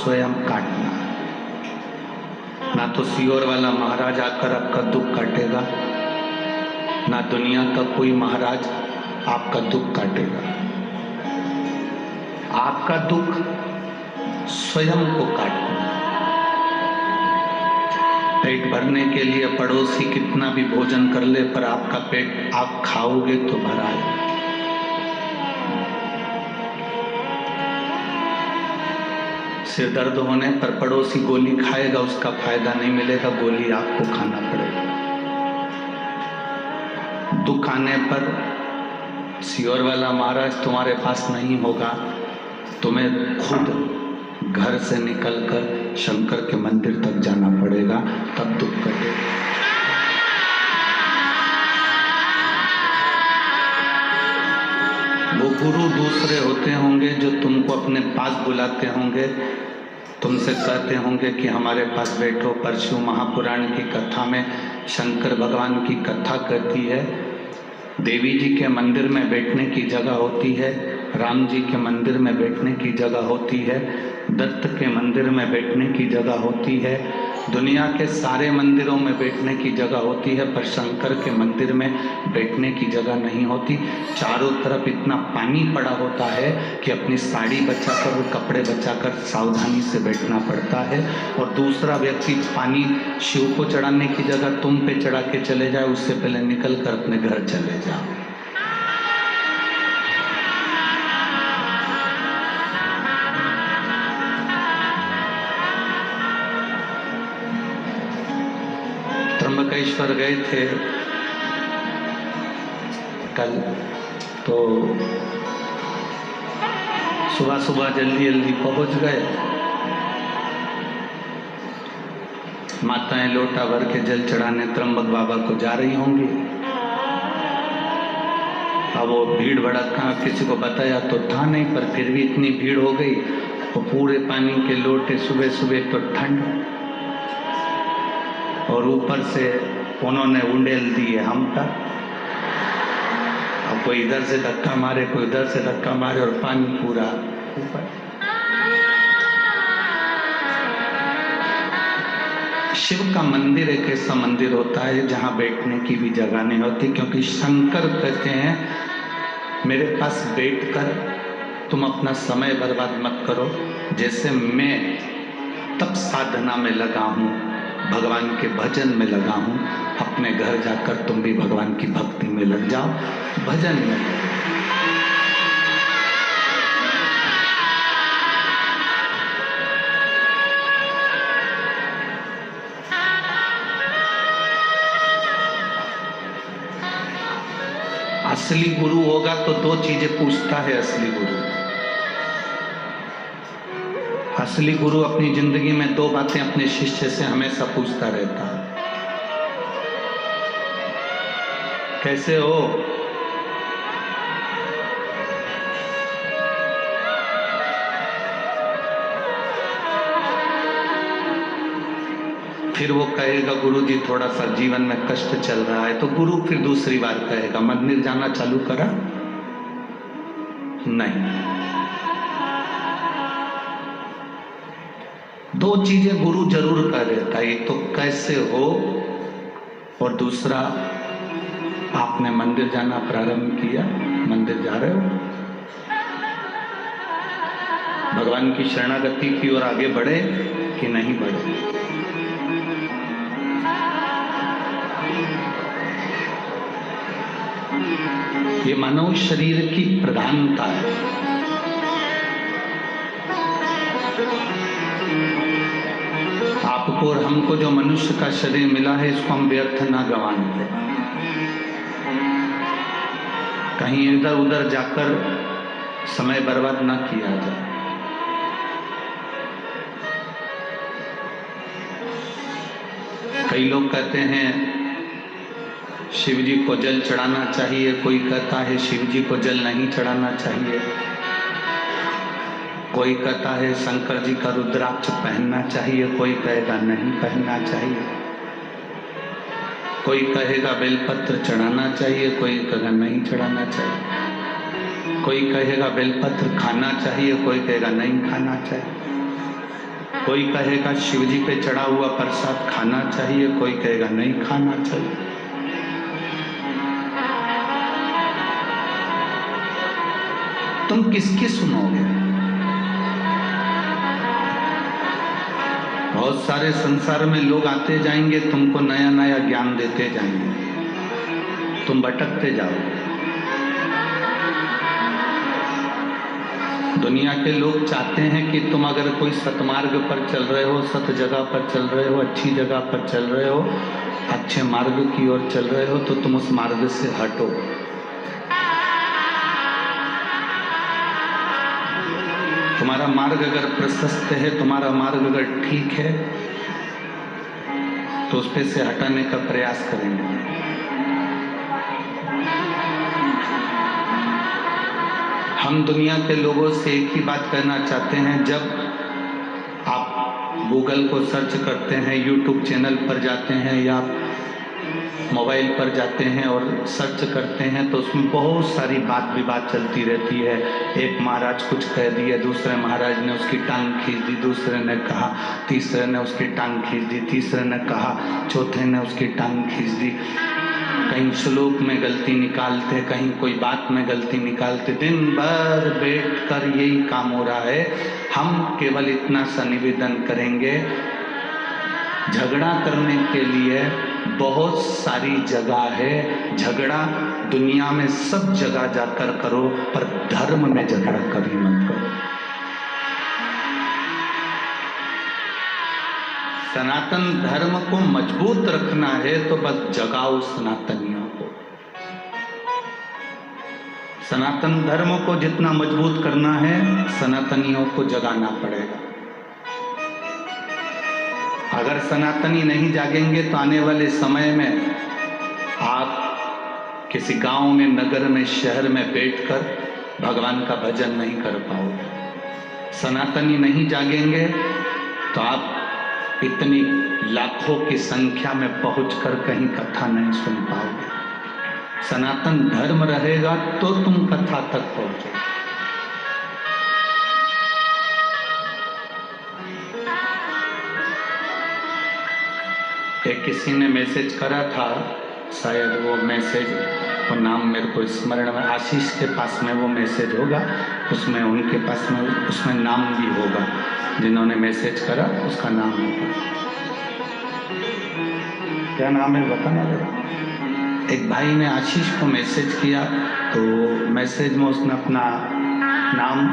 स्वयं काटना। ना तो सियोर वाला महाराज आकर आपका दुख काटेगा, ना दुनिया का कोई महाराज आपका दुख काटेगा। आपका दुख स्वयं को काटना। पेट भरने के लिए पड़ोसी कितना भी भोजन कर ले, पर आपका पेट आप खाओगे तो भरा है। सिर दर्द होने पर पड़ोसी गोली खाएगा, उसका फायदा नहीं मिलेगा, गोली आपको खाना पड़ेगा। दुख आने पर सियोर वाला महाराज तुम्हारे पास नहीं होगा, तुम्हें खुद घर से निकलकर शंकर के मंदिर तक जाना पड़ेगा, तब दुख कटेगा। वो गुरु दूसरे होते होंगे जो तुमको अपने पास बुलाते होंगे, तुमसे कहते होंगे कि हमारे पास बैठो। परशु महापुराण की कथा में शंकर भगवान की कथा कहती है, देवी जी के मंदिर में बैठने की जगह होती है, राम जी के मंदिर में बैठने की जगह होती है, दत्त के मंदिर में बैठने की जगह होती है, दुनिया के सारे मंदिरों में बैठने की जगह होती है, पर शंकर के मंदिर में बैठने की जगह नहीं होती। चारों तरफ इतना पानी पड़ा होता है कि अपनी साड़ी बचाकर और कपड़े बचाकर सावधानी से बैठना पड़ता है। और दूसरा व्यक्ति पानी शिव को चढ़ाने की जगह तुम पे चढ़ा के चले जाए, उससे पहले निकल कर अपने घर चले जाओ। त्र्यंबकेश्वर गए थे कल, तो सुबह सुबह जल्दी जल्दी पहुंच गए। माताएं लोटा भर के जल चढ़ाने त्र्यंबक बाबा को जा रही होंगी। अब वो भीड़ भड़का किसी को बताया तो था नहीं, पर फिर भी इतनी भीड़ हो गई। वो पूरे पानी के लोटे, सुबह सुबह तो ठंड, और ऊपर से उन्होंने उंडेल दिए हम तक। अब कोई इधर से धक्का मारे, कोई उधर से धक्का मारे, और पानी पूरा ऊपर। शिव का मंदिर एक ऐसा मंदिर होता है जहां बैठने की भी जगह नहीं होती, क्योंकि शंकर कहते हैं मेरे पास बैठकर तुम अपना समय बर्बाद मत करो। जैसे मैं तप साधना में लगा हूं, भगवान के भजन में लगा हूं, अपने घर जाकर तुम भी भगवान की भक्ति में लग जाओ, भजन में। असली गुरु होगा तो दो चीजें पूछता है असली गुरु। असली गुरु अपनी जिंदगी में दो बातें अपने शिष्य से हमेशा पूछता रहता है। कैसे हो? फिर वो कहेगा गुरु जी थोड़ा सा जीवन में कष्ट चल रहा है, तो गुरु फिर दूसरी बार कहेगा मंदिर जाना चालू करा? नहीं। दो चीजें गुरु जरूर कह देता है, एक तो कैसे हो, और दूसरा आपने मंदिर जाना प्रारंभ किया, मंदिर जा रहे हो, भगवान की शरणागति की ओर आगे बढ़े कि नहीं बढ़े। ये मानव शरीर की प्रधानता है। आपको और हमको जो मनुष्य का शरीर मिला है, इसको हम व्यर्थ ना गंवाएं, कहीं इधर उधर जाकर समय बर्बाद ना किया जाए। कई लोग कहते हैं शिव जी को जल चढ़ाना चाहिए, कोई कहता है शिव जी को जल नहीं चढ़ाना चाहिए, कोई कहता है शंकर जी का रुद्राक्ष पहनना चाहिए, कोई कहेगा नहीं पहनना चाहिए, कोई कहेगा बेलपत्र चढ़ाना चाहिए, कोई कहेगा नहीं चढ़ाना चाहिए, कोई कहेगा बेलपत्र खाना चाहिए, कोई कहेगा नहीं खाना चाहिए। कोई कहेगा शिव जी पे चढ़ा हुआ प्रसाद खाना चाहिए, कोई कहेगा नहीं खाना चाहिए। तुम किसकी सुनोगे? बहुत सारे संसार में लोग आते जाएंगे, तुमको नया नया ज्ञान देते जाएंगे, तुम भटकते जाओगे। दुनिया के लोग चाहते हैं कि तुम अगर कोई सतमार्ग पर चल रहे हो, सत जगह पर चल रहे हो, अच्छी जगह पर चल रहे हो, अच्छे मार्ग की ओर चल रहे हो, तो तुम उस मार्ग से हटो। तुम्हारा मार्ग अगर प्रशस्त है, तुम्हारा मार्ग अगर ठीक है, तो उस पे से हटाने का प्रयास करेंगे। हम दुनिया के लोगों से एक ही बात कहना चाहते हैं, जब आप गूगल को सर्च करते हैं, यूट्यूब चैनल पर जाते हैं या मोबाइल पर जाते हैं और सर्च करते हैं, तो उसमें बहुत सारी बात विवाद चलती रहती है। एक महाराज कुछ कह दिया, दूसरे महाराज ने उसकी टांग खींच दी, दूसरे ने कहा, तीसरे ने उसकी टांग खींच दी, तीसरे ने कहा, चौथे ने उसकी टांग खींच दी। कहीं श्लोक में गलती निकालते, कहीं कोई बात में गलती निकालते। दिन भर बैठकर यही काम हो रहा है। हम केवल इतना सा निवेदन करेंगे, झगड़ा करने के लिए बहुत सारी जगह है। झगड़ा दुनिया में सब जगह जाकर करो, पर धर्म में झगड़ा कभी मत करो। सनातन धर्म को मजबूत रखना है तो बस जगाओ सनातनियों को। सनातन धर्म को जितना मजबूत करना है, सनातनियों को जगाना पड़ेगा। अगर सनातनी नहीं जागेंगे तो आने वाले समय में आप किसी गांव में, नगर में, शहर में बैठकर भगवान का भजन नहीं कर पाओगे। सनातनी नहीं जागेंगे तो आप इतनी लाखों की संख्या में पहुंचकर कहीं कथा नहीं सुन पाओगे। सनातन धर्म रहेगा तो तुम कथा तक पहुंचोगे। एक किसी ने मैसेज करा था, शायद वो मैसेज, वो नाम मेरे को स्मरण में, आशीष के पास में वो मैसेज होगा, उसमें उनके पास में उसमें नाम भी होगा, जिन्होंने मैसेज करा उसका नाम होगा। क्या नाम है बताना जरा। एक भाई ने आशीष को मैसेज किया, तो मैसेज में उसने अपना नाम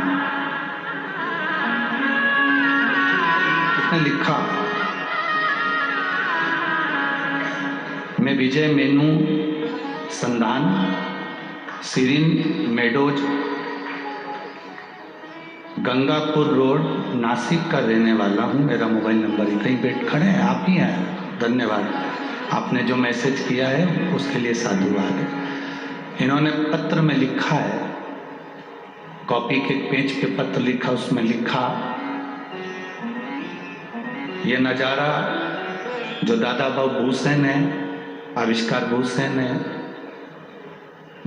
उसने लिखा, मैं विजय मेनू संधान, Sirin meadows, Gangapur road, Nashik का रहने वाला हूँ। मेरा मोबाइल नंबर ही, कहीं बैठ खड़े हैं, आप ही हैं। धन्यवाद, आपने जो मैसेज किया है उसके लिए साधुवाद। इन्होंने पत्र में लिखा है, कॉपी के पेज पे पत्र लिखा, उसमें लिखा, ये नज़ारा जो दादा भाऊ भूसेन है, आविष्कार भूसेन है,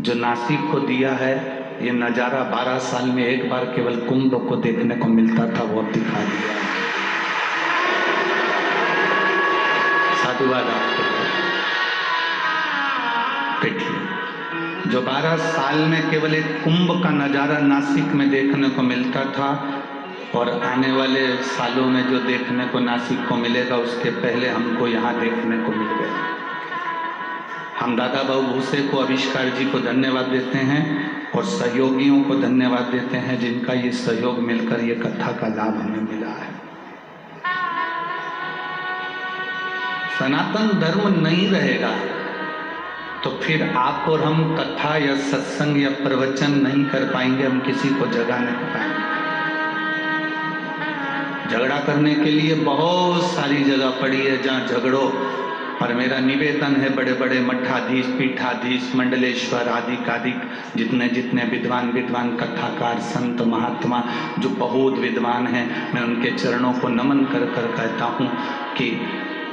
जो नासिक को दिया है, ये नज़ारा 12 साल में एक बार केवल कुंभ को देखने को मिलता था, वो अब दिखा दिया। साधुवाद आपको। देखिए, जो 12 साल में केवल एक कुंभ का नज़ारा नासिक में देखने को मिलता था, और आने वाले सालों में जो देखने को नासिक को मिलेगा, उसके पहले हमको यहाँ देखने को मिल गया। हम दादा भाऊ भूसे को, आविष्कार जी को धन्यवाद देते हैं और सहयोगियों को धन्यवाद देते हैं, जिनका ये सहयोग मिलकर ये कथा का लाभ हमें मिला है। सनातन धर्म नहीं रहेगा तो फिर आप और हम कथा या सत्संग या प्रवचन नहीं कर पाएंगे, हम किसी को जगा नहीं पाएंगे। झगड़ा करने के लिए बहुत सारी जगह पड़ी है जहाँ झगड़ो, पर मेरा निवेदन है, बड़े बड़े मठाधीश, पीठाधीश, मंडलेश्वर आदि जितने जितने विद्वान कथाकार, संत, महात्मा जो बहुत विद्वान हैं, मैं उनके चरणों को नमन कर कर कहता हूँ कि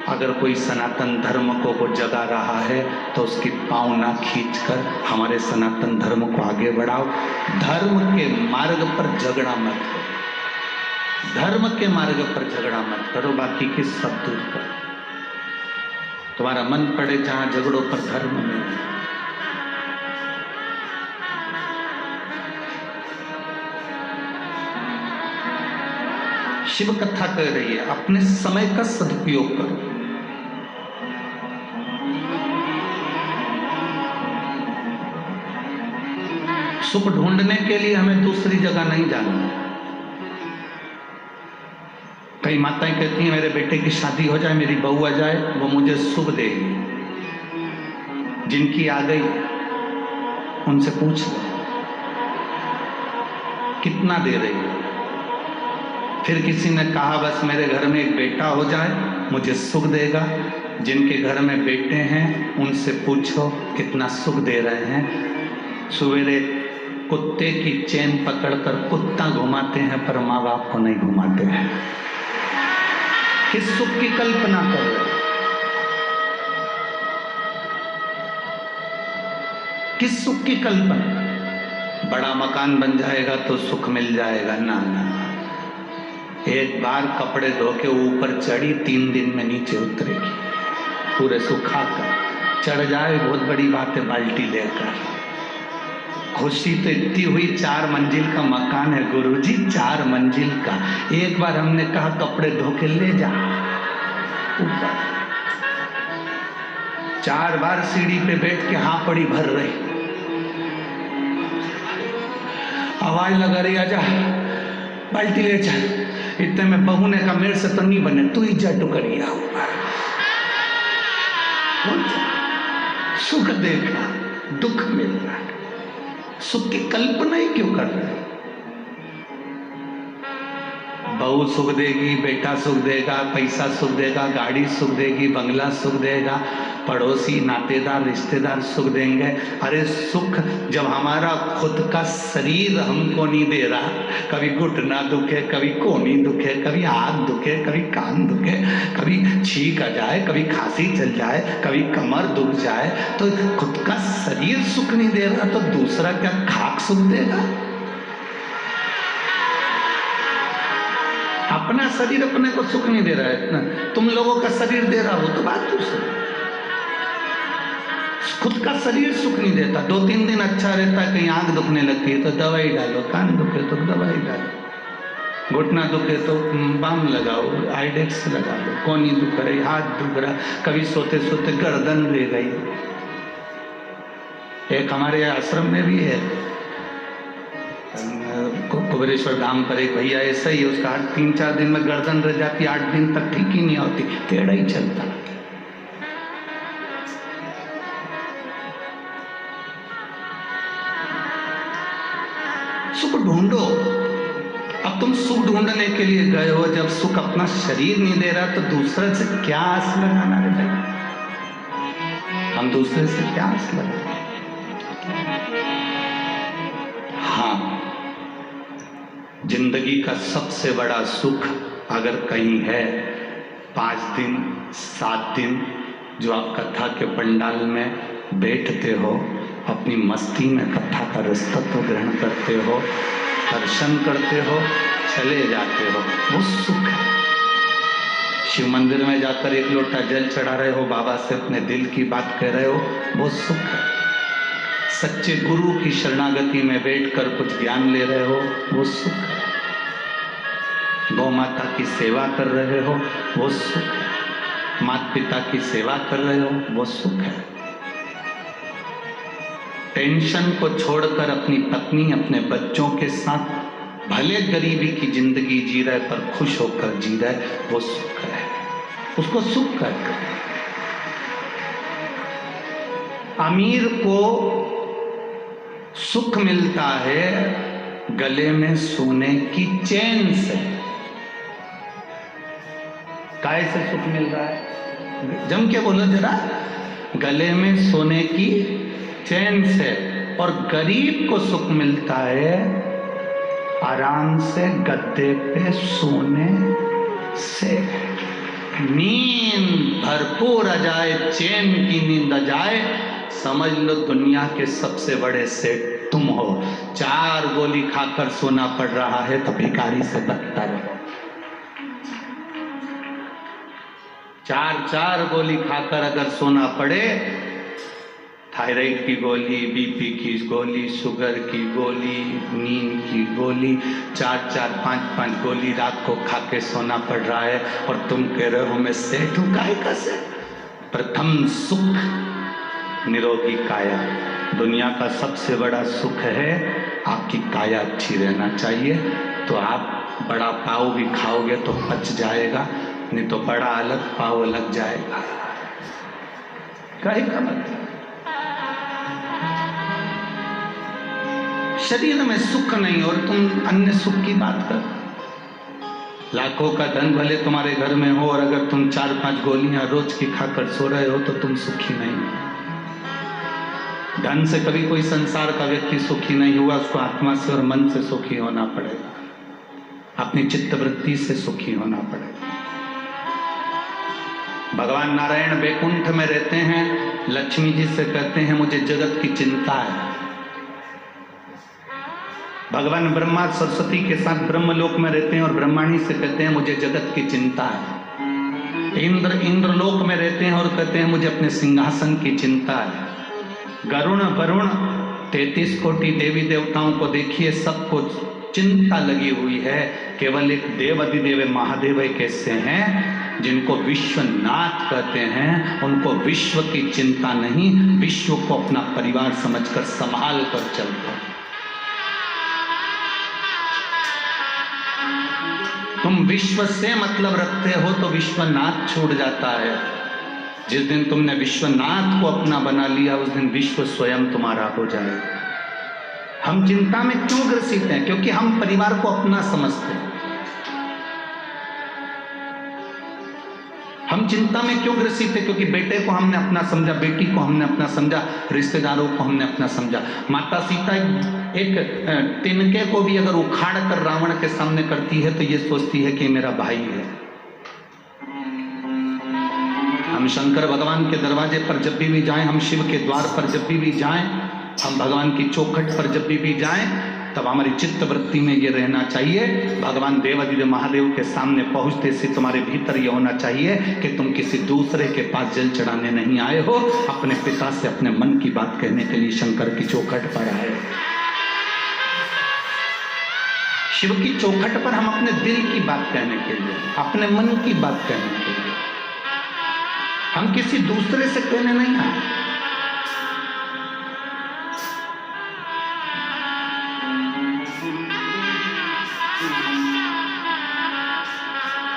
अगर कोई सनातन धर्म को वो जगा रहा है तो उसकी पाँव ना खींचकर हमारे सनातन धर्म को आगे बढ़ाओ। धर्म के मार्ग पर झगड़ा मत हो। धर्म के मार्ग पर झगड़ा मत करो, बाकी की सब दूर करो। तुम्हारा मन पड़े जहां झगड़ों पर धर्म में। शिव कथा कह रही है अपने समय का सदुपयोग करो। सुख ढूंढने के लिए हमें दूसरी जगह नहीं जाना। कई माताएं कहती हैं मेरे बेटे की शादी हो जाए, मेरी बहू आ जाए, वो मुझे सुख देगी। जिनकी आ गई उनसे पूछ लो कितना दे रही है। फिर किसी ने कहा बस मेरे घर में एक बेटा हो जाए मुझे सुख देगा। जिनके घर में बेटे हैं उनसे पूछो कितना सुख दे रहे हैं। सवेरे कुत्ते की चेन पकड़कर कुत्ता घुमाते हैं पर माँ बाप को नहीं घुमाते हैं। किस सुख की कल्पना कर रहे हैं? किस सुख की कल्पना? बड़ा मकान बन जाएगा तो सुख मिल जाएगा? ना ना, एक बार कपड़े धो के ऊपर चढ़ी 3 दिन में नीचे उतरेगी पूरे सुखा कर। चढ़ जाए बहुत बड़ी बात है, बाल्टी लेकर। खुशी तो इतनी हुई 4 मंजिल का मकान है गुरुजी, 4 मंजिल का। एक बार हमने कहा कपड़े धो के ले जा ऊपर। 4 बार सीढ़ी पे बैठ के हाँ पड़ी भर रही, आवाज लगा रही आजा बाल्टी ले जा। इतने में बहू ने कहा मेरे से तो नहीं बने, तू ही जा टुकड़िया ऊपर। सुख देखा दुख मिल रहा है, सुख की कल्पना ही क्यों कर रहे हो? बहू सुख देगी, बेटा सुख देगा, पैसा सुख देगा, गाड़ी सुख देगी, बंगला सुख देगा, पड़ोसी नातेदार रिश्तेदार सुख देंगे। अरे सुख जब हमारा खुद का शरीर हमको नहीं दे रहा, कभी घुटना दुखे, कभी कोहनी दुखे, कभी हाथ दुखे, कभी कान दुखे, कभी छींक आ जाए, कभी खांसी चल जाए, कभी कमर दुख जाए, तो खुद का शरीर सुख नहीं दे रहा तो दूसरा क्या खाक सुख देगा? अपना शरीर अपने को सुख नहीं दे रहा है, तुम लोगों का शरीर दे रहा हो तो बात दूसरी। खुद का शरीर सुख नहीं देता। 2-3 दिन अच्छा रहता है, कहीं आंख दुखने लगती है तो दवाई डालो, कान दुखे तो दवाई डालो, घुटना दुखे तो बाम लगाओ, आइडेक्स लगा लो, कोहनी दुख रही, हाथ दुख रहा, कभी सोते सोते गर्दन ले गई। एक हमारे आश्रम में भी है, कुबेरेश्वर धाम पर एक भैया ऐसा ही है, उसका 3-4 दिन में गर्दन रह जाती, 8 दिन तक ठीक ही नहीं होती, टेढ़ा ही चलता। सुख ढूंढो। अब तुम सुख ढूंढने के लिए गए हो, जब सुख अपना शरीर नहीं दे रहा तो दूसरे से क्या आस लगाना है भाई? हम दूसरे से क्या आस लगाना? हाँ, जिंदगी का सबसे बड़ा सुख अगर कहीं है 5 दिन 7 दिन जो आप कथा के पंडाल में बैठते हो, अपनी मस्ती में कथा का रसतत्व ग्रहण करते हो, दर्शन करते हो, चले जाते हो, वो सुख है। शिव मंदिर में जाकर 1 लोटा जल चढ़ा रहे हो, बाबा से अपने दिल की बात कह रहे हो, वो सुख है। सच्चे गुरु की शरणागति में बैठकर कुछ ज्ञान ले रहे हो, वो सुख है। गौ माता की सेवा कर रहे हो, वो सुख है। माता पिता की सेवा कर रहे हो, वो सुख है। टेंशन को छोड़कर अपनी पत्नी अपने बच्चों के साथ भले गरीबी की जिंदगी जी रहे पर खुश होकर जी रहे, वो सुख है। उसको सुख कहते हैं। अमीर को सुख मिलता है गले में सोने की चेन से। काय से सुख मिल रहा है? जम के बोलो जरा। गले में सोने की चैन से। और गरीब को सुख मिलता है आराम से गद्दे पे सोने से। नींद भरपूर आ जाए, चैन की नींद आ जाए, समझ लो दुनिया के सबसे बड़े सेठ तुम हो। 4 गोली खाकर सोना पड़ रहा है तो भिखारी से बदतर हो। 4 गोली खाकर अगर सोना पड़े, थायराइड की गोली, बीपी की गोली, शुगर की गोली, नींद की गोली, 4-5 गोली रात को खा के सोना पड़ रहा है और तुम कह रहे हो मैं सेठ हूं। काय का सेठ? प्रथम सुख निरोगी काया। दुनिया का सबसे बड़ा सुख है आपकी काया अच्छी रहना चाहिए। तो आप बड़ा पाव भी खाओगे तो पच जाएगा, नहीं तो बड़ा अलग पाव लग जाएगा। काय का मतलब? शरीर में सुख नहीं और तुम अन्य सुख की बात कर। लाखों का धन भले तुम्हारे घर में हो और अगर तुम 4-5 गोलियां रोज की खाकर सो रहे हो तो तुम सुखी नहीं हो। धन से कभी कोई संसार का व्यक्ति सुखी नहीं हुआ, उसको आत्मा से और मन से सुखी होना पड़ेगा, अपनी चित्तवृत्ति से सुखी होना पड़ेगा। भगवान नारायण वैकुंठ में रहते हैं, लक्ष्मी जी से कहते हैं मुझे जगत की चिंता है। भगवान ब्रह्मा सरस्वती के साथ ब्रह्मलोक में रहते हैं और ब्रह्माणी से कहते हैं मुझे जगत की चिंता है। इंद्रलोक में रहते हैं और कहते हैं मुझे अपने सिंहासन की चिंता है। गरुण वरुण 33 कोटि देवी देवताओं को देखिए, सबको चिंता लगी हुई है। केवल एक देव अधिदेव महादेव एक ऐसे हैं जिनको विश्वनाथ कहते हैं, उनको विश्व की चिंता नहीं, विश्व को अपना परिवार समझकर संभाल कर चलते हैं। तुम विश्व से मतलब रखते हो तो विश्वनाथ छूट जाता है। जिस दिन तुमने विश्वनाथ को अपना बना लिया उस दिन विश्व स्वयं तुम्हारा हो जाएगा। हम चिंता में क्यों ग्रसित हैं? क्योंकि हम परिवार को अपना समझते हैं। हम चिंता में क्यों ग्रसित है? क्योंकि बेटे को हमने अपना समझा, बेटी को हमने अपना समझा, रिश्तेदारों को हमने अपना समझा। माता सीता एक तिनके को भी अगर उखाड़ कर रावण के सामने करती है तो ये सोचती है कि मेरा भाई है। हम शंकर भगवान के दरवाजे पर जब भी जाएं, हम शिव के द्वार पर जब भी जाएं, हम भगवान की चौखट पर जब भी जाएं, तब हमारी चित्त वृत्ति में ये रहना चाहिए, भगवान देवाधिदेव महादेव के सामने पहुंचते से तुम्हारे भीतर ये होना चाहिए कि तुम किसी दूसरे के पास जल चढ़ाने नहीं आए हो, अपने पिता से अपने मन की बात कहने के लिए शंकर की चौखट पर आए। शिव की चौखट पर हम अपने दिल की बात कहने के लिए, अपने मन की बात कहने के लिए, हम किसी दूसरे से कहने नहीं आए।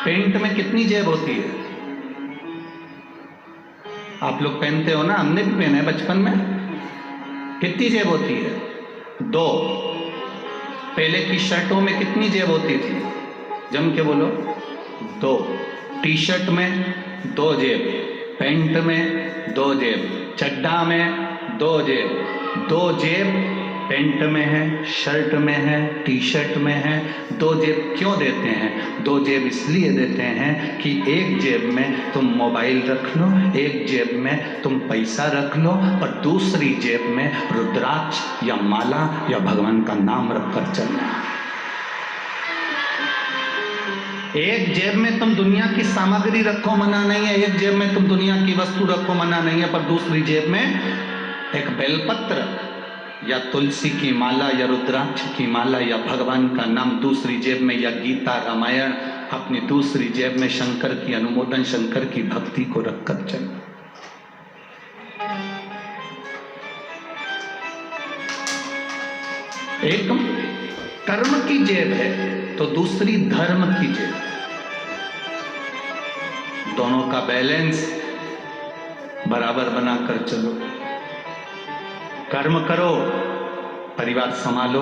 पेंट में कितनी जेब होती है? आप लोग पहनते हो ना, हमने भी पहना है बचपन में। कितनी जेब होती है? 2। पहले की शर्टों में कितनी जेब होती थी? जम के बोलो। 2। टी शर्ट में 2 जेब, पैंट में 2 जेब, चड्डा में 2 जेब। 2 जेब पैंट में है, शर्ट में है, टी शर्ट में है। 2 जेब क्यों देते हैं? 2 जेब इसलिए देते हैं कि एक जेब में तुम मोबाइल रख लो, एक जेब में तुम पैसा रख लो और दूसरी जेब में रुद्राक्ष या माला या भगवान का नाम रखकर चलना। एक जेब में तुम दुनिया की सामग्री रखो, मना नहीं है। एक जेब में तुम दुनिया की वस्तु रखो, मना नहीं है। पर दूसरी जेब में एक बेलपत्र या तुलसी की माला या रुद्राक्ष की माला या भगवान का नाम दूसरी जेब में, या गीता रामायण अपनी दूसरी जेब में शंकर की अनुमोदन, शंकर की भक्ति को रखकर चल। एक कर्म की जेब है तो दूसरी धर्म की जेब। दोनों का बैलेंस बराबर बनाकर चलो। कर्म करो, परिवार संभालो,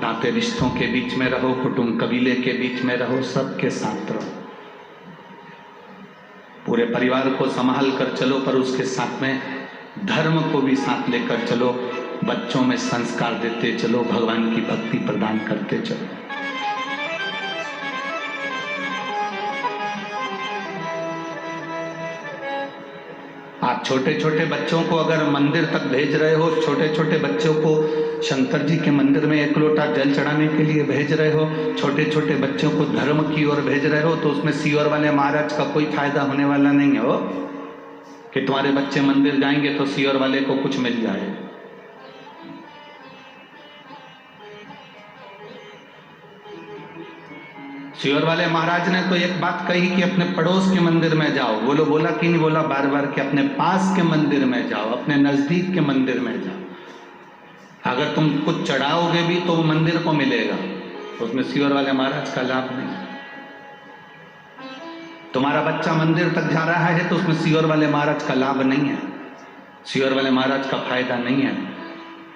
नाते रिश्तों के बीच में रहो, कुटुंब कबीले के बीच में रहो, सबके साथ रहो, पूरे परिवार को संभाल कर चलो, पर उसके साथ में धर्म को भी साथ लेकर चलो। बच्चों में संस्कार देते चलो, भगवान की भक्ति प्रदान करते चलो। आप छोटे छोटे बच्चों को अगर मंदिर तक भेज रहे हो, छोटे छोटे बच्चों को शंकर जी के मंदिर में 1 लोटा जल चढ़ाने के लिए भेज रहे हो, छोटे छोटे बच्चों को धर्म की ओर भेज रहे हो, तो उसमें सीओर वाले महाराज का कोई फायदा होने वाला नहीं है हो कि तुम्हारे बच्चे मंदिर जाएंगे तो सीओर वाले को कुछ मिल जाए। सीओर वाले महाराज ने तो एक बात कही कि अपने पड़ोस के मंदिर में जाओ। बोला कि नहीं बोला बार बार कि अपने पास के मंदिर में जाओ, अपने नजदीक के मंदिर में जाओ। अगर तुम कुछ चढ़ाओगे भी तो वो मंदिर को मिलेगा, उसमें सीओर वाले महाराज का लाभ नहीं। तुम्हारा बच्चा मंदिर तक जा रहा है तो उसमें सीओर वाले महाराज का लाभ नहीं है, सीओर वाले महाराज का फायदा नहीं है।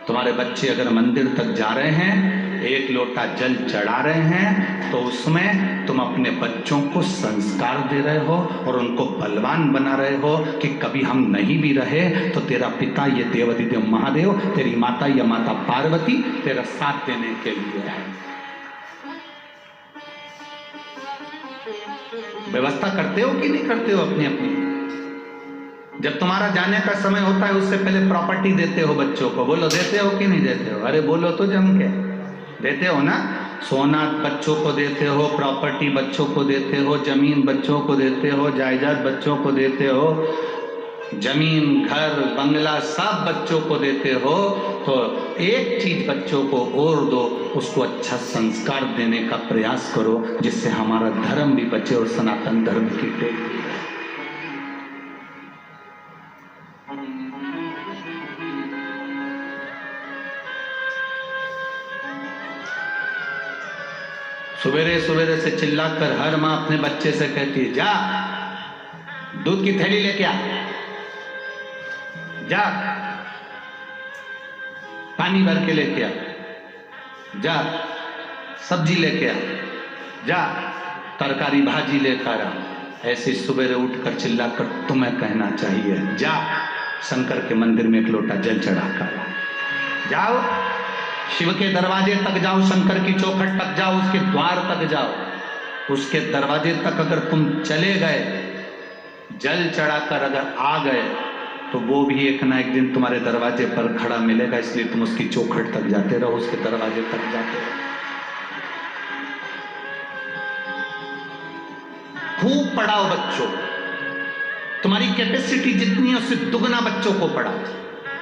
तुम्हारे बच्चे अगर मंदिर तक जा रहे हैं, 1 लोटा जल चढ़ा रहे हैं, तो उसमें तुम अपने बच्चों को संस्कार दे रहे हो और उनको बलवान बना रहे हो कि कभी हम नहीं भी रहे तो तेरा पिता ये देवाधिदेव महादेव, तेरी माता या माता पार्वती तेरा साथ देने के लिए है। व्यवस्था करते हो कि नहीं करते हो अपनी अपनी? जब तुम्हारा जाने का समय होता है उससे पहले प्रॉपर्टी देते हो बच्चों को, बोलो देते हो कि नहीं देते हो? अरे बोलो तो जम के देते हो ना। सोना बच्चों को देते हो, प्रॉपर्टी बच्चों को देते हो, जमीन बच्चों को देते हो, जायदाद बच्चों को देते हो, जमीन घर बंगला सब बच्चों को देते हो। तो एक चीज बच्चों को और दो, उसको अच्छा संस्कार देने का प्रयास करो जिससे हमारा धर्म भी बचे और सनातन धर्म की टेक। सवेरे सवेरे से चिल्लाकर हर माँ अपने बच्चे से कहती है, जा दूध की थैली लेके आ, जा पानी भर के लेके आ, जा सब्जी लेके आ, जा तरकारी भाजी लेकर आ। ऐसे सवेरे उठकर चिल्लाकर तुम्हें कहना चाहिए, जा शंकर के मंदिर में 1 लोटा जल चढ़ा कर जाओ, शिव के दरवाजे तक जाओ, शंकर की चौखट तक जाओ, उसके द्वार तक जाओ। उसके दरवाजे तक अगर तुम चले गए, जल चढ़ाकर अगर आ गए, तो वो भी एक ना एक दिन तुम्हारे दरवाजे पर खड़ा मिलेगा। इसलिए तुम उसकी चौखट तक जाते रहो, उसके दरवाजे तक जाते रहो। खूब पढ़ाओ बच्चों, तुम्हारी कैपेसिटी जितनी है उससे दुगना बच्चों को पढ़ाओ।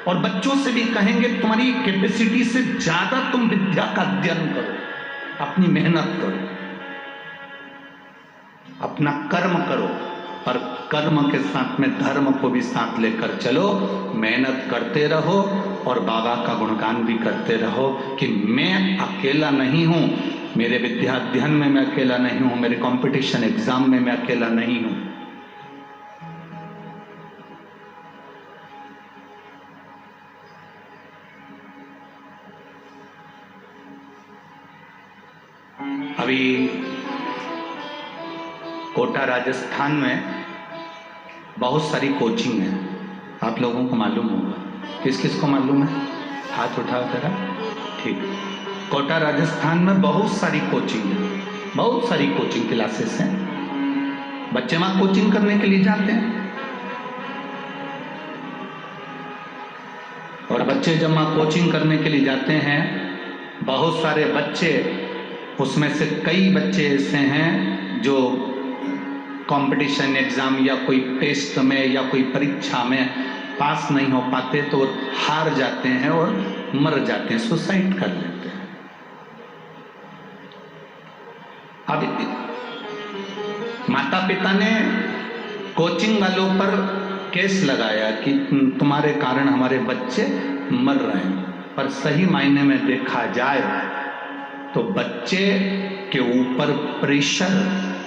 और बच्चों से भी कहेंगे तुम्हारी कैपेसिटी से ज्यादा तुम विद्या का अध्ययन करो, अपनी मेहनत करो, अपना कर्म करो, और कर्म के साथ में धर्म को भी साथ लेकर चलो। मेहनत करते रहो और बाबा का गुणगान भी करते रहो कि मैं अकेला नहीं हूं, मेरे विद्या अध्ययन में मैं अकेला नहीं हूं, मेरे कंपटीशन एग्जाम में मैं अकेला नहीं हूं। अभी कोटा राजस्थान में बहुत सारी कोचिंग है, आप लोगों को मालूम होगा। किस किस को मालूम है? हाथ उठाओ जरा। ठीक, कोटा राजस्थान में बहुत सारी कोचिंग है, बहुत सारी कोचिंग क्लासेस हैं। बच्चे वहां कोचिंग करने के लिए जाते हैं, और बच्चे जब वहां कोचिंग करने के लिए जाते हैं, बहुत सारे बच्चे, उसमें से कई बच्चे ऐसे हैं जो कंपटीशन एग्जाम या कोई टेस्ट में या कोई परीक्षा में पास नहीं हो पाते, तो हार जाते हैं और मर जाते हैं, सुसाइड कर लेते हैं। अब माता पिता ने कोचिंग वालों पर केस लगाया कि तुम्हारे कारण हमारे बच्चे मर रहे हैं, पर सही मायने में देखा जाए तो बच्चे के ऊपर प्रेशर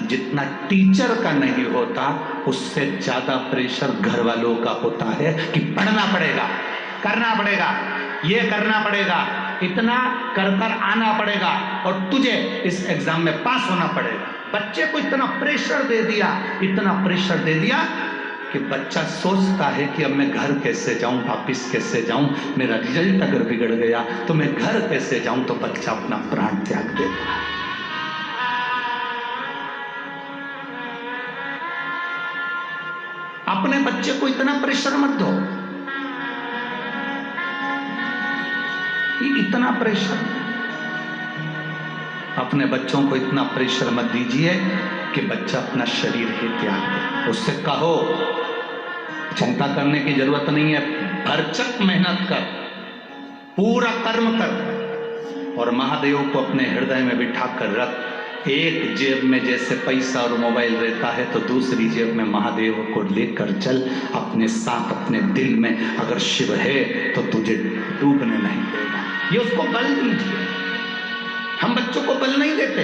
जितना टीचर का नहीं होता, उससे ज्यादा प्रेशर घर वालों का होता है कि पढ़ना पड़ेगा, करना पड़ेगा, ये करना पड़ेगा, इतना कर कर आना पड़ेगा, और तुझे इस एग्जाम में पास होना पड़ेगा। बच्चे को इतना प्रेशर दे दिया, इतना प्रेशर दे दिया कि बच्चा सोचता है कि अब मैं घर कैसे जाऊं, वापिस कैसे जाऊं, मेरा रिजल्ट अगर बिगड़ गया तो मैं घर कैसे जाऊं, तो बच्चा अपना प्राण त्याग देता है। अपने बच्चे को इतना प्रेशर मत दो, इतना प्रेशर, अपने बच्चों को इतना प्रेशर मत दीजिए कि बच्चा अपना शरीर ही त्याग दे। उससे कहो चिंता करने की जरूरत नहीं है, भरचक मेहनत कर, पूरा कर्म कर और महादेव को अपने हृदय में बिठा कर रख। एक जेब में जैसे पैसा और मोबाइल रहता है तो दूसरी जेब में महादेव को लेकर चल। अपने साथ अपने दिल में अगर शिव है तो तुझे डूबने नहीं देगा। ये उसको बल दीजिए। हम बच्चों को बल नहीं देते।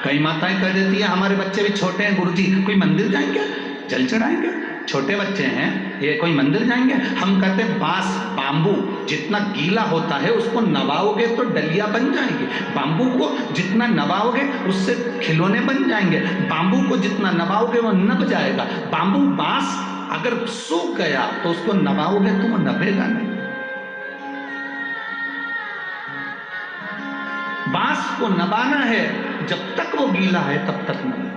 कई माताएं कह देती है हमारे बच्चे भी छोटे हैं गुरुजी, कोई मंदिर जाएंगे, जल चढ़ाएंगे, छोटे बच्चे हैं ये कोई मंदिर जाएंगे। हम कहते हैं बांस बांबू जितना गीला होता है उसको नवाओगे तो डलिया बन जाएगी। बांबू को जितना नवाओगे उससे खिलौने बन जाएंगे। बांबू को जितना नवाओगे वो नब जाएगा। बांबू बांस अगर सूख गया तो उसको नवाओगे तो वो नबेगा नहीं। बांस को नबाना है, जब तक वो गीला है तब तक नबाओ।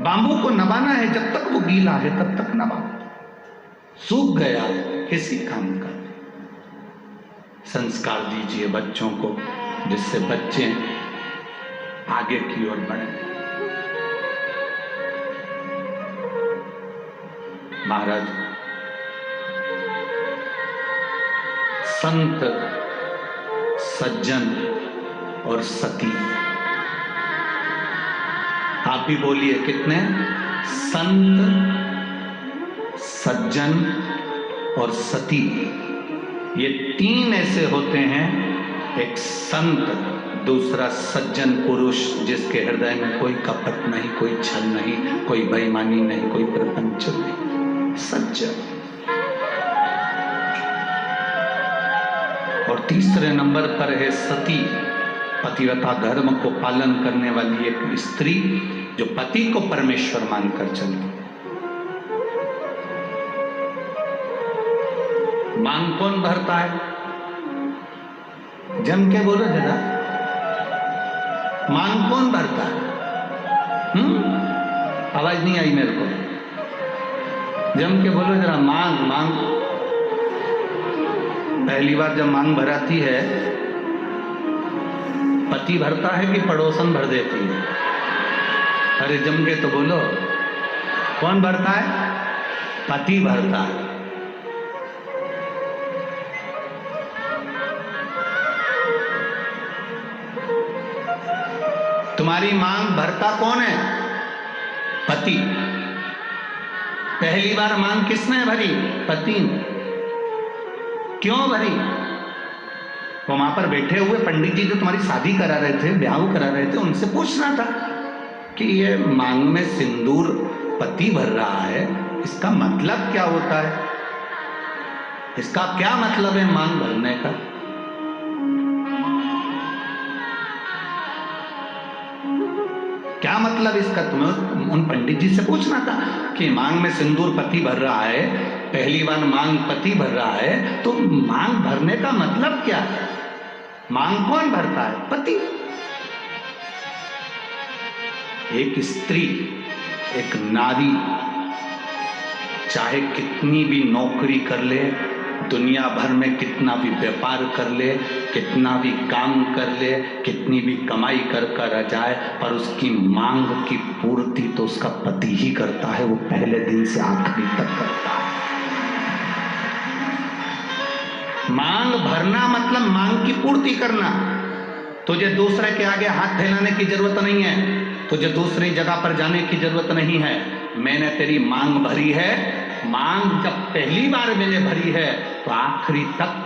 बांबू को नबाना है, जब तक वो गीला है तब तक नबाओ। सूख गया किसी काम का। संस्कार दीजिए बच्चों को जिससे बच्चे आगे की ओर बढ़े। महाराज संत सज्जन और सती, आप भी बोलिए कितने? संत सज्जन और सती, ये तीन ऐसे होते हैं। एक संत, दूसरा सज्जन पुरुष जिसके हृदय में कोई कपट नहीं, कोई छल नहीं, कोई बेईमानी नहीं, कोई प्रपंच नहीं, सज्जन। और तीसरे नंबर पर है सती, पतिव्रता धर्म को पालन करने वाली एक स्त्री जो पति को परमेश्वर मानकर चलती। मांग कौन भरता है? जम के बोलो जरा, मांग कौन भरता है? आवाज नहीं आई मेरे को, जम के बोलो जरा। मांग मांग पहली बार जब मांग भराती है पति भरता है कि पड़ोसन भर देती है? अरे जम के तो बोलो, कौन भरता है? पति भरता है। तुम्हारी मांग भरता कौन है? पति। पहली बार मांग किसने भरी? पति ने। क्यों भरी? वो वहां पर बैठे हुए पंडित जी जो तुम्हारी शादी करा रहे थे, ब्याह करा रहे थे, उनसे पूछना था कि ये मांग में सिंदूर पति भर रहा है, इसका मतलब क्या होता है? इसका क्या मतलब है मांग भरने का? क्या मतलब इसका? तुम्हें उन पंडित जी से पूछना था कि मांग में सिंदूर पति भर रहा है, पहली बार मांग पति भर रहा है, तो मांग भरने का मतलब क्या है? मांग कौन भरता है? पति। एक स्त्री, एक नारी चाहे कितनी भी नौकरी कर ले, दुनिया भर में कितना भी व्यापार कर ले, कितना भी काम कर ले, कितनी भी कमाई कर जाए, पर उसकी मांग की पूर्ति तो उसका पति ही करता है। वो पहले दिन से आखिरी तक करता है। मांग भरना मतलब मांग की पूर्ति करना। तुझे दूसरे के आगे हाथ फैलाने की जरूरत नहीं है, तुझे दूसरी जगह पर जाने की जरूरत नहीं है। मैंने तेरी मांग भरी है। मांग जब पहली बार मैंने भरी है तो आखिरी तक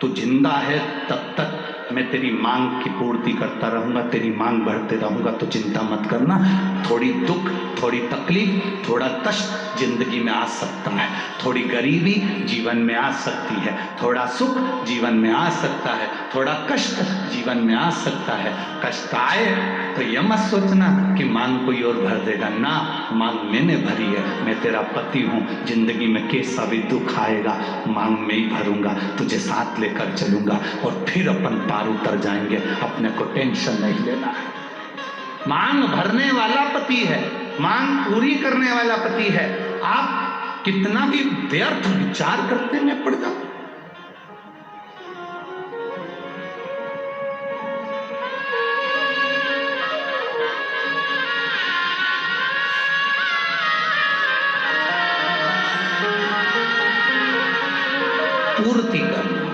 तू जिंदा है, तब तक मैं तेरी मांग की पूर्ति करता रहूंगा, तेरी मांग बढ़ते रहूंगा। तो चिंता मत करना। थोड़ी दुख, थोड़ी तकलीफ, थोड़ा कष्ट जिंदगी में आ सकता है, थोड़ी गरीबी जीवन में आ सकती है, थोड़ा सुख जीवन में आ सकता है, थोड़ा कष्ट जीवन में आ सकता है। कष्ट आए तो यह मत सोचना कि मांग कोई और भर देगा ना, मांग मैंने भरी है, मैं तेरा पति हूं। जिंदगी में कैसा भी दुख आएगा मांग में ही भरूंगा, तुझे साथ लेकर चलूंगा और फिर अपन पार उतर जाएंगे। अपने को टेंशन नहीं लेना है। मांग भरने वाला पति है, मांग पूरी करने वाला पति है। आप कितना भी व्यर्थ विचार करते में पड़ जाओ। पूर्ति करना।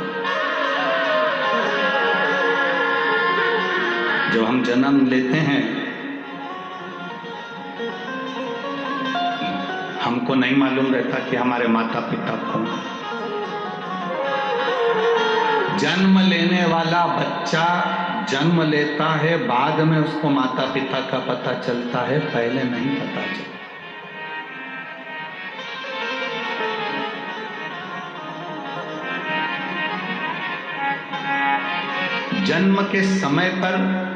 जो हम जन्म लेते हैं, हमको नहीं मालूम रहता कि हमारे माता पिता कौन। जन्म लेने वाला बच्चा जन्म लेता है, बाद में उसको माता पिता का पता चलता है, पहले नहीं पता चलता। जन्म के समय पर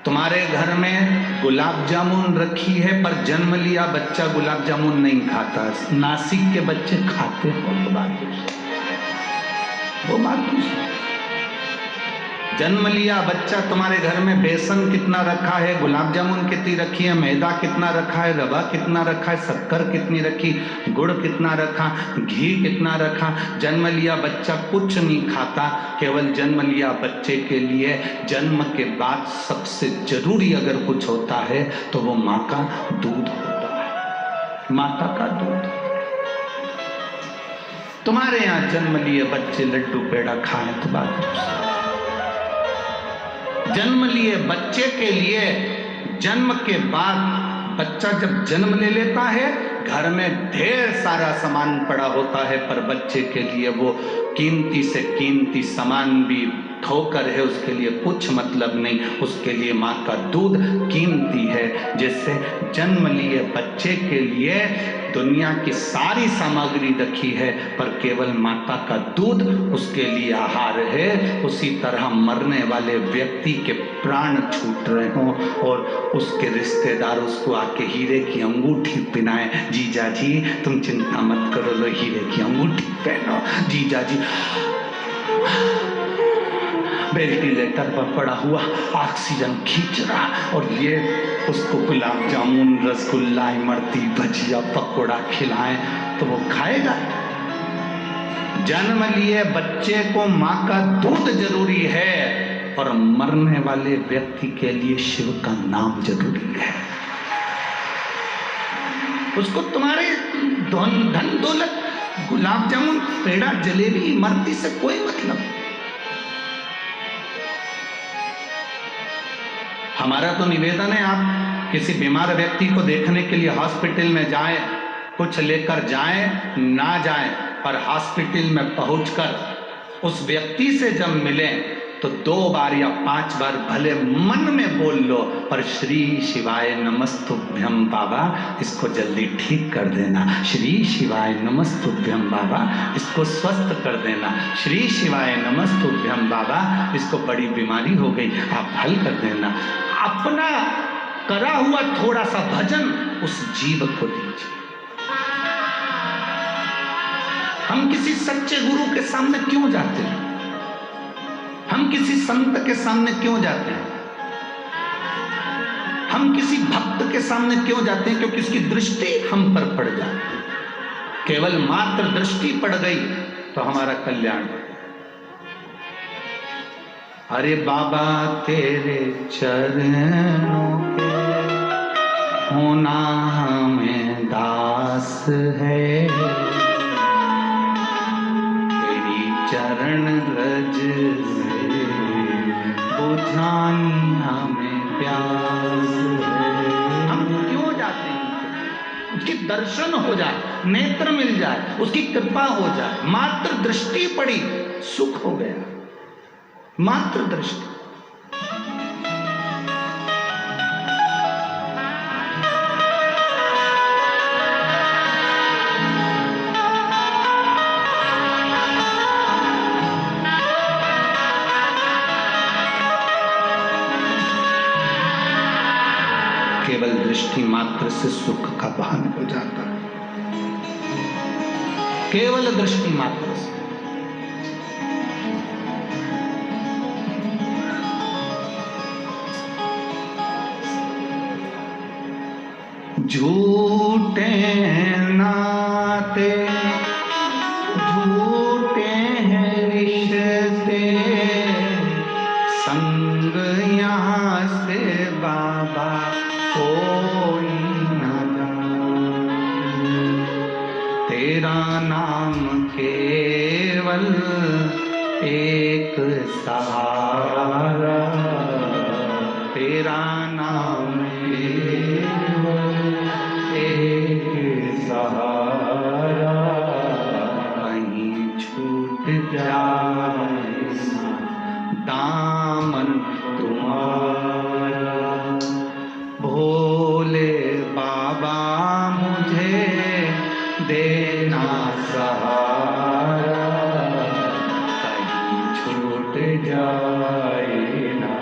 तुम्हारे घर में गुलाब जामुन रखी है, पर जन्म लिया बच्चा गुलाब जामुन नहीं खाता। नासिक के बच्चे खाते हो, तो बात वो बात दूसरी। जन्म लिया बच्चा, तुम्हारे घर में बेसन कितना रखा है, गुलाब जामुन कितनी रखी है, मैदा कितना रखा है, रवा कितना रखा है, शक्कर कितनी रखी, गुड़ कितना रखा, घी कितना रखा। जन्म लिया बच्चा कुछ नहीं खाता, केवल जन्म लिया बच्चे के लिए जन्म के बाद सबसे जरूरी अगर कुछ होता है तो वो माँ का दूध होता है, माता का दूध। तुम्हारे यहाँ जन्म लिए बच्चे लड्डू पेड़ा खाएं तो बात। जन्म लिए बच्चे के लिए जन्म के बाद बच्चा जब जन्म ले लेता है, घर में ढेर सारा सामान पड़ा होता है, पर बच्चे के लिए वो कीमती से कीमती सामान भी ठोकर है, उसके लिए कुछ मतलब नहीं। उसके लिए माँ का दूध कीमती है। जैसे जन्म लिए बच्चे के लिए दुनिया की सारी सामग्री रखी है, पर केवल माता का दूध उसके लिए आहार है। उसी तरह मरने वाले व्यक्ति के प्राण छूट रहे हों और उसके रिश्तेदार उसको आके हीरे की अंगूठी पहनाए, जीजा जी तुम चिंता मत करो, लो हीरे की अंगूठी पहनो, जीजा जी वेंटिलेटर पर पड़ा हुआ ऑक्सीजन खींच रहा, और ये उसको गुलाब जामुन, रसगुल्ला, इमरती, भजिया, पकोड़ा खिलाएं तो वो खाएगा। जन्म लिए बच्चे को माँ का दूध जरूरी है, और मरने वाले व्यक्ति के लिए शिव का नाम जरूरी है। उसको तुम्हारे धन दौलत, गुलाब जामुन, पेड़ा, जलेबी, इमरती से कोई मतलब। हमारा तो निवेदन है, आप किसी बीमार व्यक्ति को देखने के लिए हॉस्पिटल में जाएं, कुछ लेकर जाएं ना जाएं, पर हॉस्पिटल में पहुंचकर उस व्यक्ति से जब मिलें तो 2 बार या 5 बार भले मन में बोल लो, पर श्री शिवाय नमस्तुभ्यम बाबा, इसको जल्दी ठीक कर देना। श्री शिवाय नमस्तुभ्यम बाबा, इसको स्वस्थ कर देना। श्री शिवाय नमस्तुभ्यम बाबा, इसको बड़ी बीमारी हो गई, आप हल कर देना। अपना करा हुआ थोड़ा सा भजन उस जीव को दीजिए। हम किसी सच्चे गुरु के सामने क्यों जाते हैं? हम किसी संत के सामने क्यों जाते हैं? हम किसी भक्त के सामने क्यों जाते हैं? क्योंकि उसकी दृष्टि हम पर पड़ जाती है। केवल मात्र दृष्टि पड़ गई तो हमारा कल्याण। अरे बाबा तेरे चरणों के होना हमें दास है, तेरी चरण रज बुझानी हमें प्यास है। हम क्यों जाते हैं? उसकी दर्शन हो जाए, नेत्र मिल जाए, उसकी कृपा हो जाए, मात्र दृष्टि पड़ी, सुख हो गया। मात्र दृष्टि। केवल दृष्टि मात्र से सुख का वाहन हो जाता है। केवल दृष्टि मात्र से। झूठे नाते झूठे हैं रिश्ते, संग यहाँ से बाबा कोई न जाने। तेरा नाम केवल एक सहारा, तेरा नाम एक सहारा, कहीं छूट जाए दामन तुम्हारा। भोले बाबा मुझे देना सहारा, कहीं छूट जाए ना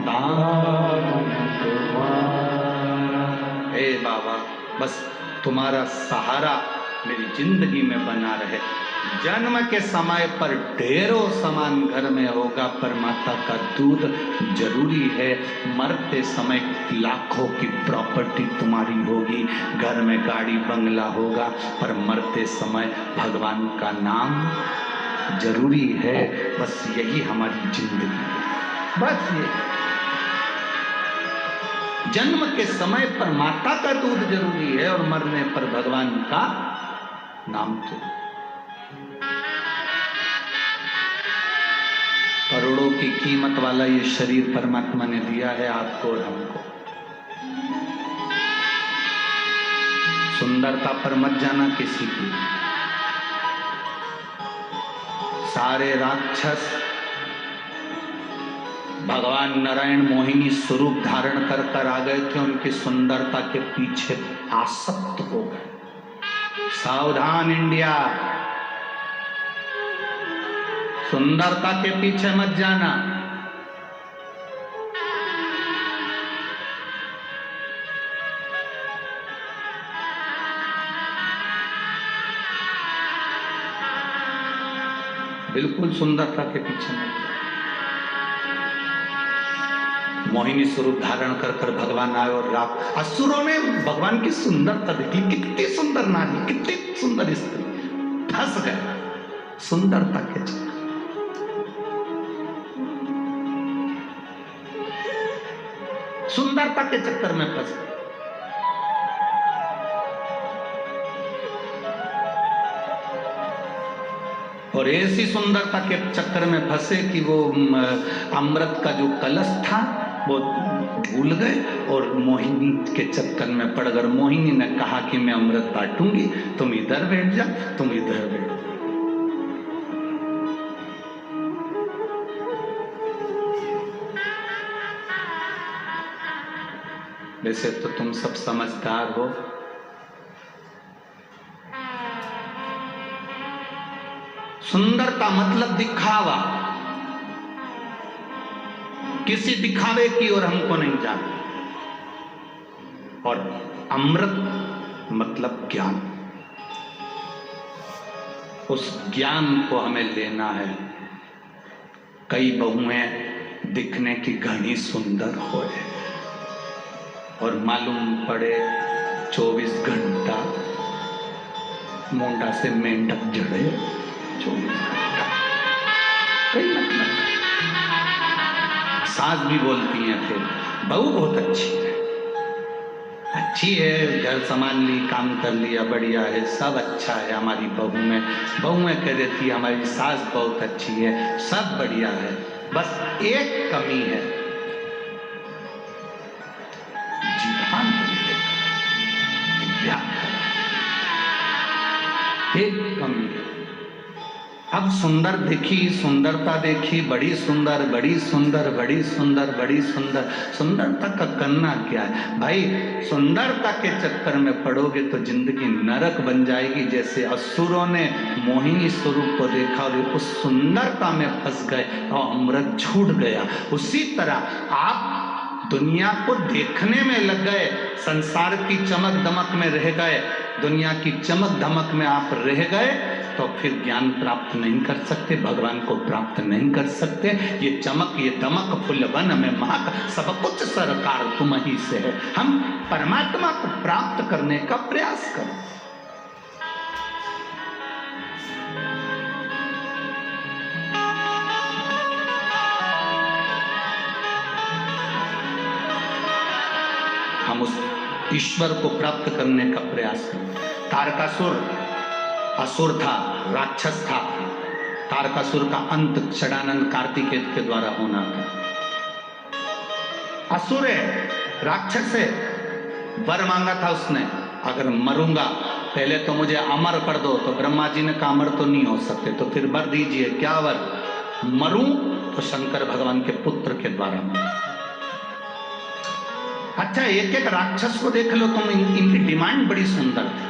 दामन तुम्हारा। हे बाबा, बस तुम्हारा सहारा मेरी जिंदगी में बना रहे। जन्म के समय पर ढेरों सामान घर में होगा, पर माता का दूध जरूरी है। मरते समय लाखों की प्रॉपर्टी तुम्हारी होगी, घर में गाड़ी बंगला होगा, पर मरते समय भगवान का नाम जरूरी है। बस यही हमारी जिंदगी है। बस ये जन्म के समय पर माता का दूध जरूरी है और मरने पर भगवान का नाम तो। करोड़ों की कीमत वाला ये शरीर परमात्मा ने दिया है आपको और हमको। सुंदरता पर मत जाना किसी की। सारे राक्षस भगवान नारायण मोहिनी स्वरूप धारण कर कर आ गए थे, उनकी सुंदरता के पीछे आसक्त हो गए। सावधान इंडिया, सुंदरता के पीछे मत जाना। बिल्कुल सुंदरता के पीछे मत जाना। मोहिनी स्वरूप धारण कर कर भगवान आए और असुरों ने भगवान की सुंदरता देखी। कितनी सुंदर नारी, कितनी सुंदर स्त्री, फंस गए सुंदरता के चक्कर। सुंदरता के चक्कर में फंस गए। और ऐसी सुंदरता के चक्कर में फंसे कि वो अमृत का जो कलश था वो भूल गए और मोहिनी के चक्कर में पड़ गए। मोहिनी ने कहा कि मैं अमृत बांटूंगी, तुम इधर बैठ जा, तुम इधर बैठ। वैसे तो तुम सब समझदार हो। सुंदरता मतलब दिखावा, किसी दिखावे की ओर हमको नहीं जाना। और अमृत मतलब ज्ञान, उस ज्ञान को हमें लेना है। कई बहुएं दिखने की घनी सुंदर होए और मालूम पड़े 24 घंटा मुंडा से मेंढक जड़े। 24 घंटा कई मतलब। सास भी बोलती हैं फिर, बहू बहुत अच्छी है, अच्छी है, घर संभाल ली, काम कर लिया, बढ़िया है, सब अच्छा है हमारी बहू में। बहुएं कह देती है हमारी सास बहुत अच्छी है, सब बढ़िया है, बस एक कमी है, जीवन एक कमी है। अब सुंदर देखी, सुंदरता देखी, बड़ी सुंदर, बड़ी सुंदर, बड़ी सुंदर, बड़ी सुंदर। सुंदरता का करना क्या है भाई? सुंदरता के चक्कर में पड़ोगे तो जिंदगी नरक बन जाएगी। जैसे असुरों ने मोहिनी स्वरूप को देखा और उस सुंदरता में फंस गए और अमृत छूट गया। उसी तरह आप दुनिया को देखने में लग गए, संसार की चमक दमक में रह गए, दुनिया की चमक धमक में आप रह गए तो फिर ज्ञान प्राप्त नहीं कर सकते, भगवान को प्राप्त नहीं कर सकते। ये चमक ये दमक फुलवन में महक, सब कुछ सरकार तुम ही से है। हम परमात्मा को प्राप्त करने का प्रयास करें। हम उस ईश्वर को प्राप्त करने का प्रयास करें। तारकासुर असुर था, राक्षस था। तारकासुर का अंत षडानंद कार्तिकेय के द्वारा होना था। असुर है, राक्षस है। वर मांगा था उसने, अगर मरूंगा पहले तो मुझे अमर कर दो। तो ब्रह्मा जी ने कहा अमर तो नहीं हो सकते, तो फिर वर दीजिए। क्या वर? मरूं तो शंकर भगवान के पुत्र के द्वारा मरूं। अच्छा, एक एक राक्षस को देख लो तुम, इनकी डिमांड बड़ी सुंदर थी।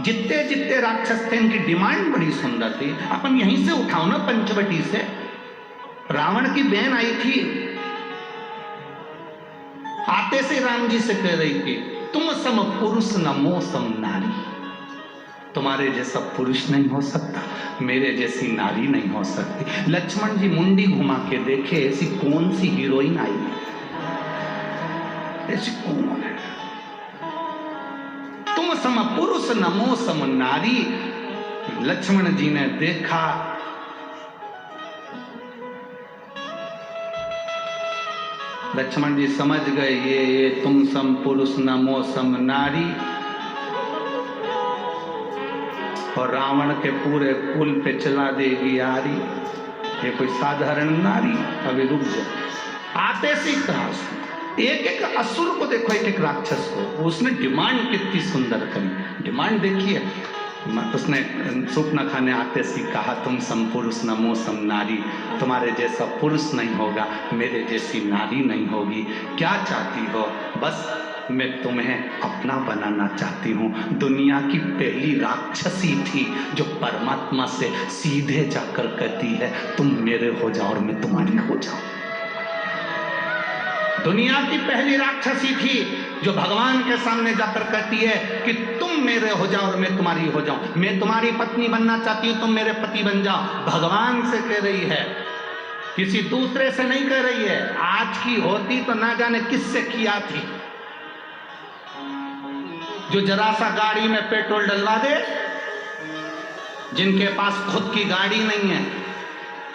जितने जितने राक्षस थे इनकी डिमांड बड़ी सुंदर थी। अपन यहीं से उठाओ ना, पंचवटी से। रावण की बहन आई थी, आते से राम जी से कह रही थी तुम सम पुरुष नमो सम नारी। तुम्हारे जैसा पुरुष नहीं हो सकता, मेरे जैसी नारी नहीं हो सकती। लक्ष्मण जी मुंडी घुमा के देखे, ऐसी कौन सी हीरोइन आई है, ऐसी कौन है? तुम सम पुरुष नमो सम नारी। लक्ष्मण जी ने देखा, लक्ष्मण जी समझ गए ये तुम सम पुरुष नमो सम नारी और रावण के पूरे कुल पे चला देगी यारी। ये कोई साधारण नारी? अभी रुक जाए। आते से त्रास, एक एक असुर को देखो, एक एक राक्षस को, उसने डिमांड कितनी सुंदर करी। डिमांड देखिए, उसने सूपनखा ने आते से कहा तुम सम पुरुष नमो सम नारी। तुम्हारे जैसा पुरुष नहीं होगा, मेरे जैसी नारी नहीं होगी। क्या चाहती हो? बस मैं तुम्हें अपना बनाना चाहती हूँ। दुनिया की पहली राक्षसी थी जो परमात्मा से सीधे जाकर कहती है तुम मेरे हो जाओ और मैं तुम्हारी हो जाऊं। दुनिया की पहली राक्षसी थी जो भगवान के सामने जाकर कहती है कि तुम मेरे हो जाओ और मैं तुम्हारी हो जाऊं। मैं तुम्हारी पत्नी बनना चाहती हूं, तुम मेरे पति बन जाओ। भगवान से कह रही है, किसी दूसरे से नहीं कह रही है। आज की होती तो ना जाने किससे किया थी, जो जरा सा गाड़ी में पेट्रोल डलवा दे, जिनके पास खुद की गाड़ी नहीं है,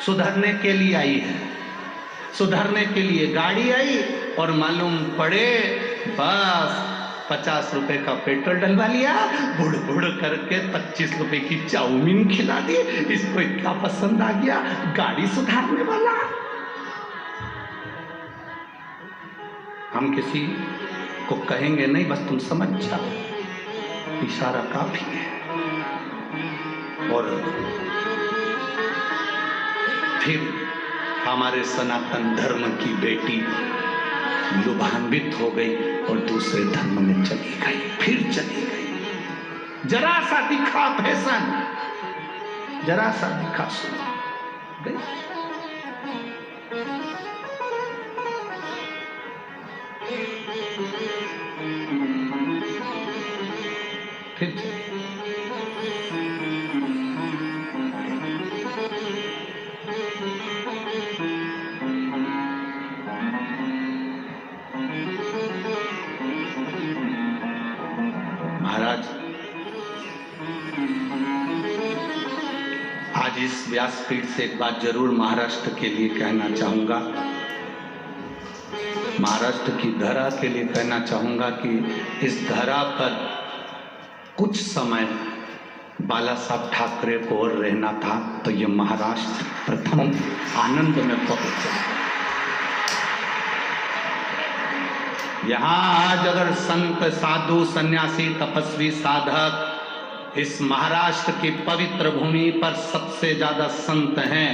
सुधरने के लिए आई है, सुधरने के लिए गाड़ी आई और मालूम पड़े बस 50 रुपए का पेट्रोल डलवा लिया, बुड़ बुड़ करके 25 रुपए की चाउमीन खिला दी। इसको इतना पसंद आ गया, गाड़ी सुधारने वाला। हम किसी को कहेंगे नहीं, बस तुम समझ जाओ, इशारा काफी है। और फिर हमारे सनातन धर्म की बेटी लुभान्वित हो गई और दूसरे धर्म में चली गई, फिर चली गई। जरा सा दिखा फैशन, जरा सा दिखा सुन गई। फिर महाराज, आज इस व्यासपीठ से एक बात जरूर महाराष्ट्र के लिए कहना चाहूंगा, महाराष्ट्र की धरा के लिए कहना चाहूंगा कि इस धरा पर कुछ समय बाला साहब ठाकरे को और रहना था तो ये महाराष्ट्र प्रथम आनंद में पहुंचा। यहाँ आज अगर संत साधु सन्यासी तपस्वी साधक इस महाराष्ट्र की पवित्र भूमि पर सबसे ज्यादा संत हैं,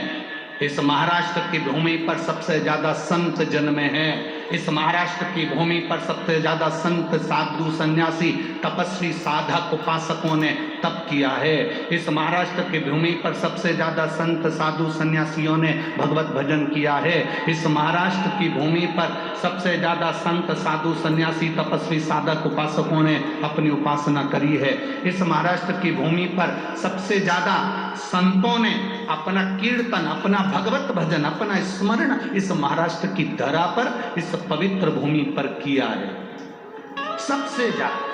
इस महाराष्ट्र की भूमि पर सबसे ज्यादा संत जन्मे हैं, इस महाराष्ट्र की भूमि पर सबसे ज्यादा संत साधु सन्यासी तपस्वी साधक उपासकों ने तप किया है। इस महाराष्ट्र की भूमि पर सबसे ज्यादा संत साधु सन्यासियों ने भगवत भजन किया है। इस महाराष्ट्र की भूमि पर सबसे ज्यादा संत साधु सन्यासी तपस्वी साधक उपासकों ने अपनी उपासना करी है। इस महाराष्ट्र की भूमि पर सबसे ज्यादा संतों ने अपना कीर्तन, अपना भगवत भजन, अपना स्मरण इस महाराष्ट्र की धरा पर, इस पवित्र भूमि पर किया है। सबसे ज्यादा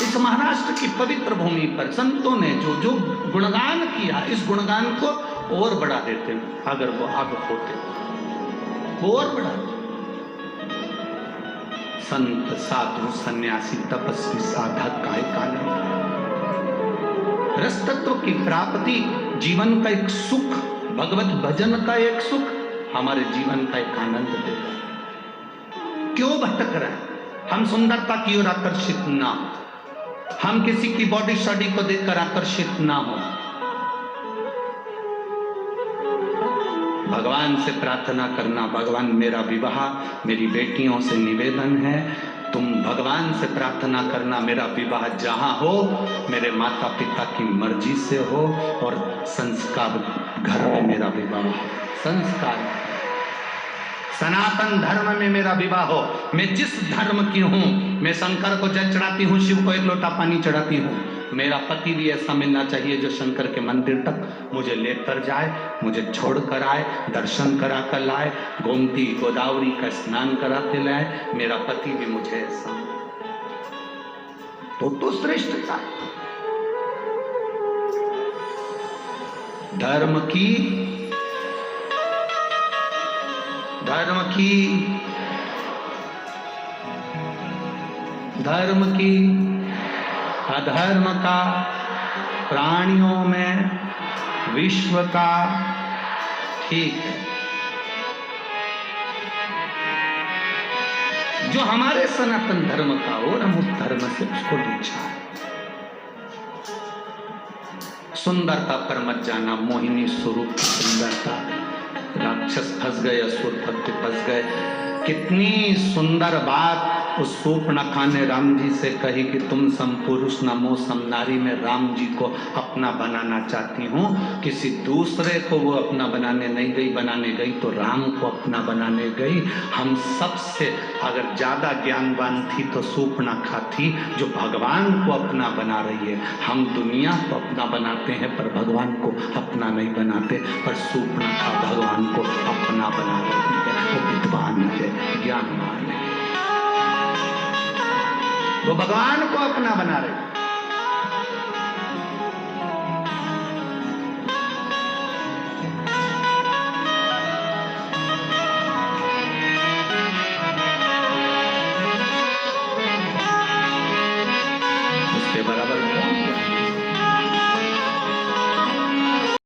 इस महाराष्ट्र की पवित्र भूमि पर संतों ने जो जो गुणगान किया, इस गुणगान को और बढ़ा देते हैं अगर वो आगे होते, और बढ़ा देते। संत साधु सन्यासी तपस्वी साधक का एक आनंद, रस तत्व की प्राप्ति जीवन का एक सुख, भगवत भजन का एक सुख हमारे जीवन का एक आनंद देगा। क्यों भटक रहे हैं हम? सुंदरता की ओर आकर्षित ना हो, हम किसी की बॉडी शॉडी को देखकर आकर्षित ना हो। भगवान से प्रार्थना करना, भगवान मेरा विवाह, मेरी बेटियों से निवेदन है, तुम भगवान से प्रार्थना करना मेरा विवाह जहां हो मेरे माता पिता की मर्जी से हो और संस्कार घर में मेरा विवाह हो। संस्कार सनातन धर्म में मेरा विवाह हो। मैं जिस धर्म की हूं, मैं शंकर को जल चढ़ाती हूं, शिव को एक लोटा पानी चढ़ाती हूं, मेरा पति भी ऐसा मिलना चाहिए जो शंकर के मंदिर तक मुझे लेकर जाए, मुझे छोड़ कर आए, दर्शन करा कर लाए, गोमती गोदावरी का स्नान कराते लाए। मेरा पति भी मुझे ऐसा तो श्रेष्ठता धर्म की अधर्म का, प्राणियों में, विश्व का, ठीक है। जो हमारे सनातन धर्म का हो, हम उस धर्म से उसको नीचा है। सुंदरता पर मत जाना, मोहिनी स्वरूप की सुंदरता। राक्षस फंस गए, असुर फंस गए। कितनी सुंदर बात उस शूर्पणखा ने राम जी से कही कि तुम सम पुरुष नमो सम नारी, में राम जी को अपना बनाना चाहती हूँ। किसी दूसरे को वो अपना बनाने नहीं गई, बनाने गई तो राम को अपना बनाने गई। हम सबसे अगर ज्यादा ज्ञानवान थी तो शूर्पणखा थी, जो भगवान को अपना बना रही है। हम दुनिया को अपना बनाते हैं पर भगवान को अपना नहीं बनाते, पर शूर्पणखा भगवान को अपना बना रही है। वो विद्वान है, ज्ञानवान है, वो भगवान को अपना बना रहे।